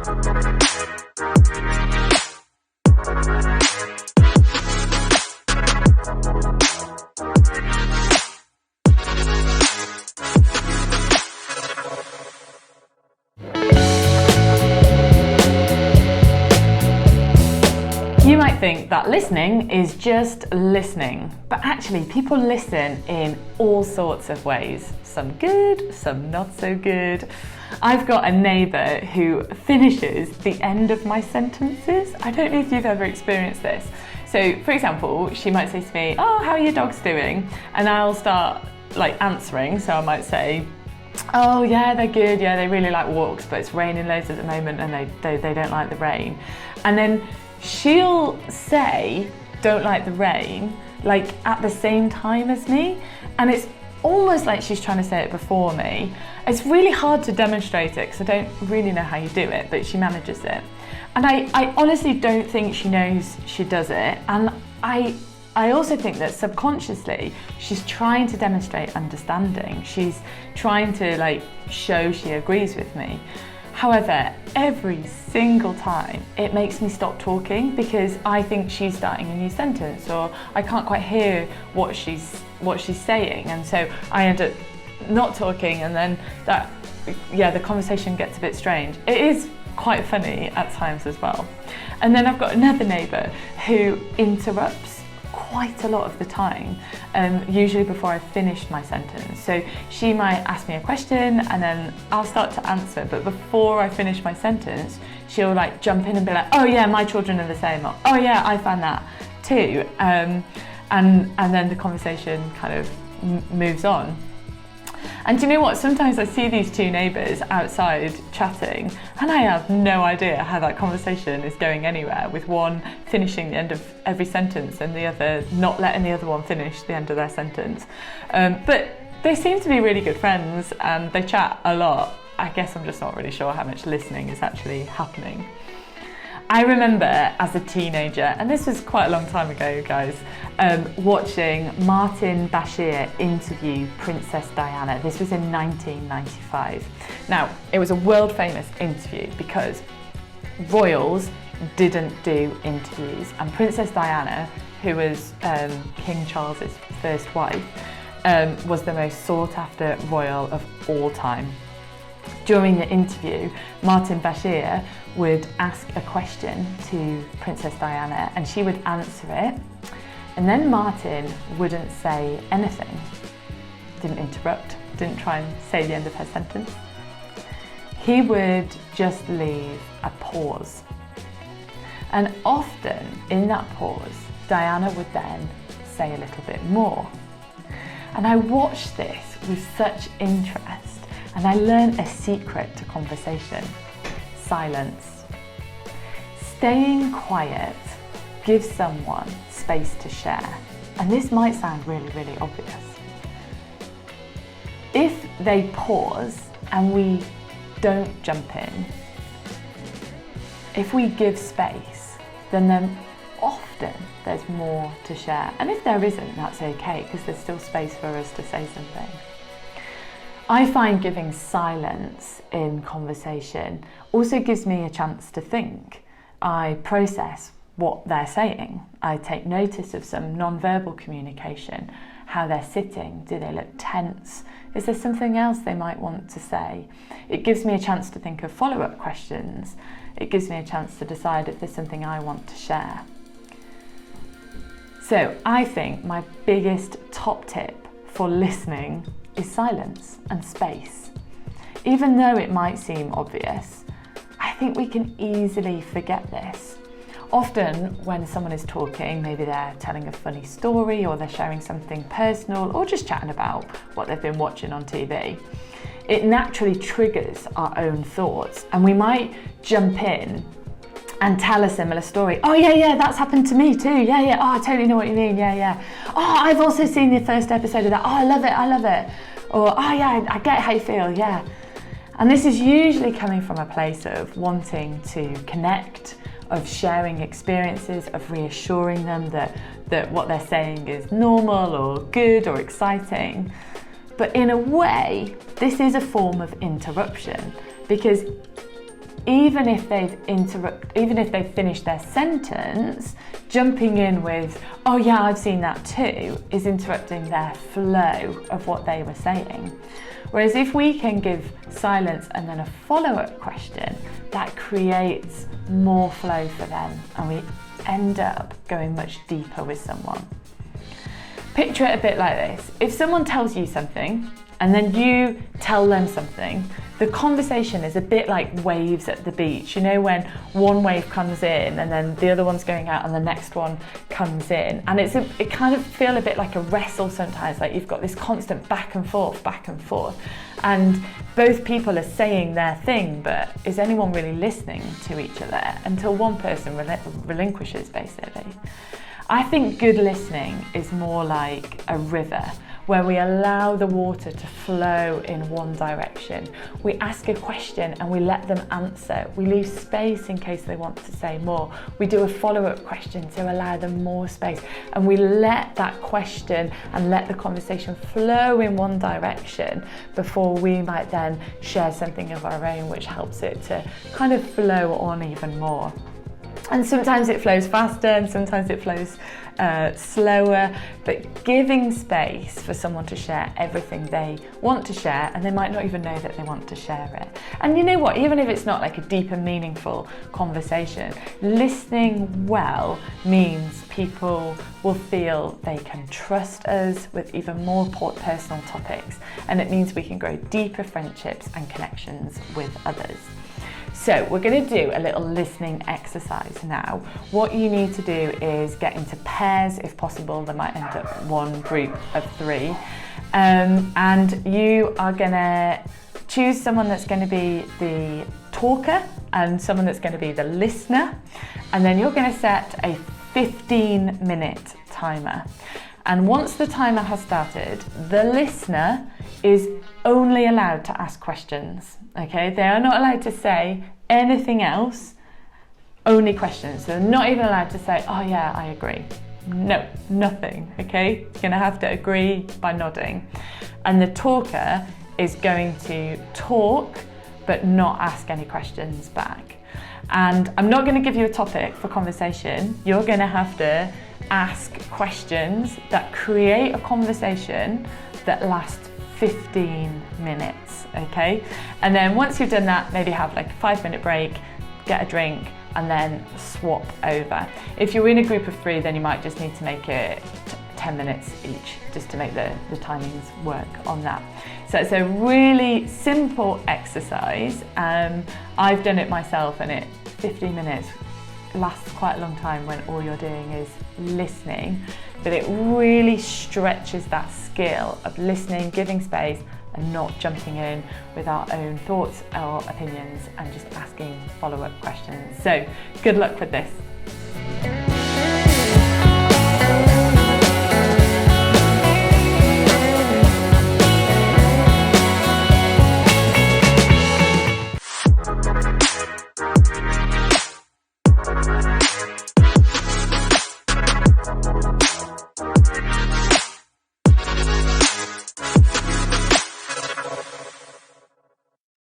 You might think that listening is just listening, but actually people listen in all sorts of ways. Some good, some not so good. I've got a neighbour who finishes the end of my sentences. I don't know if you've ever experienced this. So, for example, she might say to me, "Oh, how are your dogs doing?" And I'll start answering. So I might say, "Oh yeah, they're good. Yeah, they really like walks, but it's raining loads at the moment and they don't like the rain." And then she'll say, "Don't like the rain," at the same time as me. And it's almost like she's trying to say it before me. It's really hard to demonstrate it because I don't really know how you do it, but she manages it. And I honestly don't think she knows she does it. And I also think that subconsciously she's trying to demonstrate understanding. She's trying to show she agrees with me. However, every single time it makes me stop talking because I think she's starting a new sentence, or I can't quite hear what she's saying, and so I end up not talking, and then the conversation gets a bit strange. It is quite funny at times as well. And then I've got another neighbour who interrupts quite a lot of the time, usually before I've finished my sentence. So she might ask me a question and then I'll start to answer, but before I finish my sentence, she'll jump in and be like, "Oh yeah, my children are the same," or "Oh yeah, I found that too." And then the conversation kind of moves on. And do you know what? Sometimes I see these two neighbours outside chatting and I have no idea how that conversation is going anywhere, with one finishing the end of every sentence and the other not letting the other one finish the end of their sentence. But they seem to be really good friends and they chat a lot. I guess I'm just not really sure how much listening is actually happening. I remember as a teenager, and this was quite a long time ago, guys, watching Martin Bashir interview Princess Diana. This was in 1995. Now, it was a world famous interview because royals didn't do interviews, and Princess Diana, who was King Charles's first wife, was the most sought after royal of all time. During the interview, Martin Bashir would ask a question to Princess Diana and she would answer it, and then Martin wouldn't say anything, didn't interrupt, didn't try and say the end of her sentence. He would just leave a pause. And often in that pause, Diana would then say a little bit more. And I watched this with such interest, and I learned a secret to conversation: silence. Staying quiet gives someone space to share. And this might sound really, really obvious. If they pause and we don't jump in, if we give space, then often there's more to share. And if there isn't, that's okay, because there's still space for us to say something. I find giving silence in conversation also gives me a chance to think. I process what they're saying. I take notice of some non-verbal communication, how they're sitting, do they look tense? Is there something else they might want to say? It gives me a chance to think of follow-up questions. It gives me a chance to decide if there's something I want to share. So I think my biggest top tip for listening is silence and space. Even though it might seem obvious, I think we can easily forget this. Often when someone is talking, maybe they're telling a funny story or they're sharing something personal or just chatting about what they've been watching on TV, it naturally triggers our own thoughts, and we might jump in and tell a similar story. "Oh yeah, that's happened to me too. Yeah, oh, I totally know what you mean. Yeah. Oh, I've also seen the first episode of that. Oh, I love it. Or, oh yeah, I get how you feel, yeah." And this is usually coming from a place of wanting to connect, of sharing experiences, of reassuring them that what they're saying is normal or good or exciting. But in a way, this is a form of interruption, because even if they've finished their sentence, jumping in with, oh yeah, I've seen that too, is interrupting their flow of what they were saying. Whereas if we can give silence and then a follow-up question, that creates more flow for them, and we end up going much deeper with someone. Picture it a bit like this. If someone tells you something and then you tell them something, the conversation is a bit like waves at the beach. You know, when one wave comes in and then the other one's going out and the next one comes in, and it kind of feel a bit like a wrestle sometimes, like you've got this constant back and forth, and both people are saying their thing, but is anyone really listening to each other until one person relinquishes, basically. I think good listening is more like a river, where we allow the water to flow in one direction. We ask a question and we let them answer. We leave space in case they want to say more. We do a follow-up question to allow them more space. And we let that question and let the conversation flow in one direction before we might then share something of our own, which helps it to kind of flow on even more. And sometimes it flows faster and sometimes it flows slower, but giving space for someone to share everything they want to share, and they might not even know that they want to share it. And you know what, even if it's not like a deep and meaningful conversation, listening well means people will feel they can trust us with even more personal topics, and it means we can grow deeper friendships and connections with others. So we're going to do a little listening exercise now. What you need to do is get into pairs if possible. There might end up one group of 3. And you are going to choose someone that's going to be the talker and someone that's going to be the listener. And then you're going to set a 15-minute timer. And once the timer has started, the listener is only allowed to ask questions. Okay, they are not allowed to say anything else, only questions. So they're not even allowed to say, oh yeah, I agree. No, nothing, okay? You're gonna have to agree by nodding. And the talker is going to talk, but not ask any questions back. And I'm not gonna give you a topic for conversation. You're gonna have to ask questions that create a conversation that lasts 15 minutes, okay? And then once you've done that, maybe have like a 5-minute break, get a drink, and then swap over. If you're in a group of 3, then you might just need to make it 10 minutes each, just to make the timings work on that. So it's a really simple exercise. I've done it myself, and 15 minutes lasts quite a long time when all you're doing is listening, but it really stretches that skill of listening, giving space, and not jumping in with our own thoughts or opinions and just asking follow-up questions. So good luck with this.